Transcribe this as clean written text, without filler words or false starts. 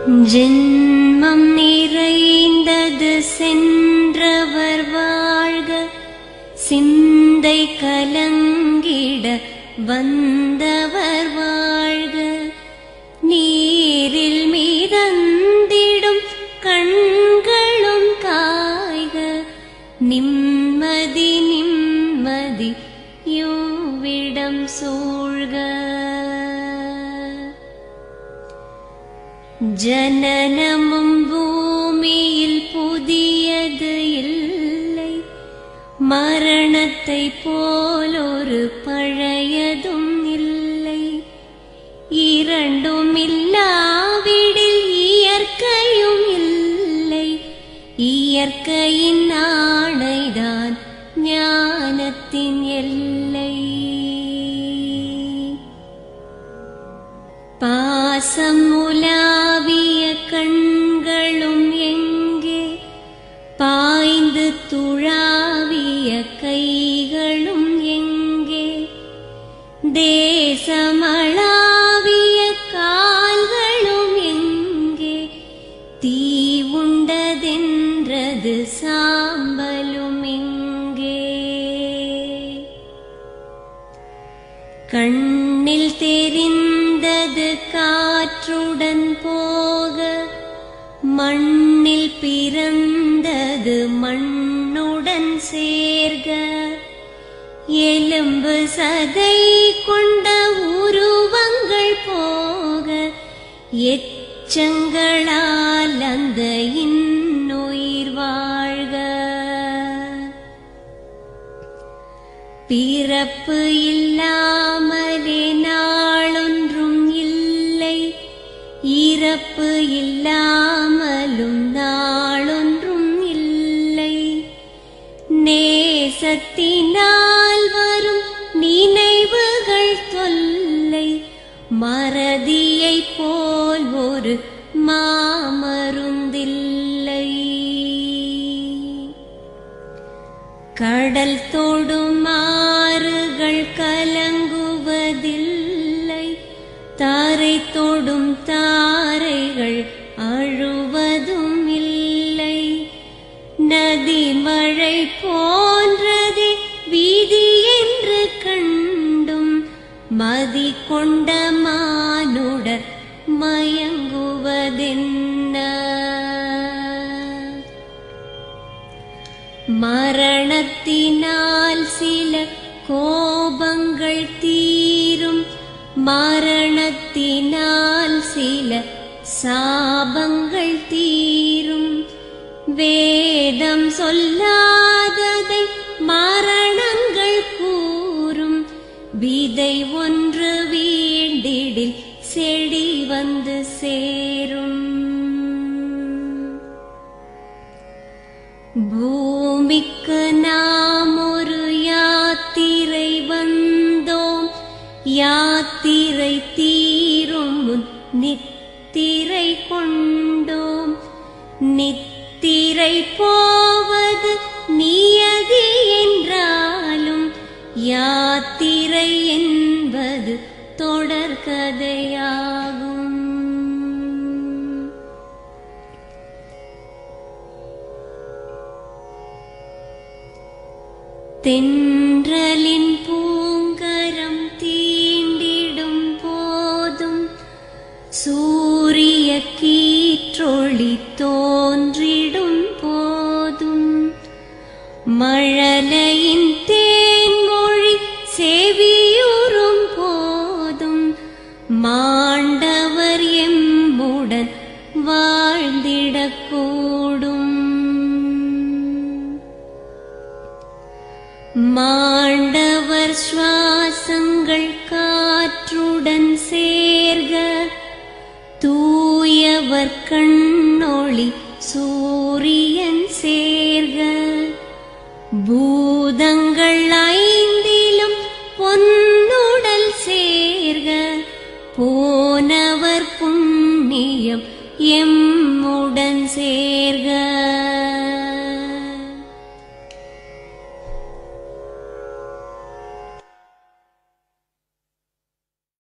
ஜென்மம் நிறைந்தது சென்றவர் வாழ்க, சிந்தை கலங்கிட வந்தவர் வாழ்க, நீரில் மிதந்திடும் கண்களும் காய்க, நிம்மதி நிம்மதி யோவிடம் சூழ்க. ஜனனமும் பூமியில் புதியது இல்லை, மரணத்தை போலொரு பழையதும் இல்லை, இரண்டும் இல்லாவிடில் இயற்கையும் இல்லை, இயற்கையின் ஆணைதான் ஞானத்தின் எல்லை. பாசம் உலாவிய கண்களும் எங்கே, பாய்ந்து துழாவிய கைகளும் எங்கே, தேசமளாவிய கால்களும் எங்கே, தீ உண்டதென்றது சாம்பலும் எங்கே. கண்ணில் தெரிந்தது காற்றுடன் போக, மண்ணில் பிறந்தது மண்ணுடன் சேர்க, எலும்பு சதை கொண்ட உருவங்கள் போக, எச்சங்களால் அந்த இன்னுயிர் வாழ்க. பிறப்பு இல்லாமலே நாளொன்றும் இல்லை, இறப்பு இல்லாமலும் நாளொன்றும் இல்லை, நேசத்தினால் வரும் நினைவுகள் தொல்லை, மறதியை போல் ஒரு மாமருந்தில்லை. கடல் தொடும் ஆறுகள் கலங்குவதில்லை, தாரை தொடும் தாரைகள் அழுவதும் இல்லை, நதி மழை போன்றதே வீதி என்று கண்டும், மதி கொண்ட மானுடர் மயங்குவதென்ன. மரணத்தினால் சில கோபங்கள் தீரும், மரணத்தினால் சில சாபங்கள் தீரும், வேதம் சொல்லாததை மரணங்கள் கூறும், விதை ஒன்று வீண்டிடில் செடி வந்து சேரும். பூமிக்கு நாம் ஒரு யாத்திரை வந்தோம், யாத்திரை தீரும் முன் நித்திரை கொண்டோம், நித்திரை போவது நியதி என்றாலும், யாத்திரை என்பது தொடர்கதையாகும். தென்றலின் பூங்கரம் தீண்டிடும் போதும், சூரிய கீற்றொளி தோன்றிடும் போதும், மழலையின் தேன்மொழி செவியுறும் போதும், மாண்டவர் எம்முடன் வாழ்ந்திடக்கூடும். மாண்டவர்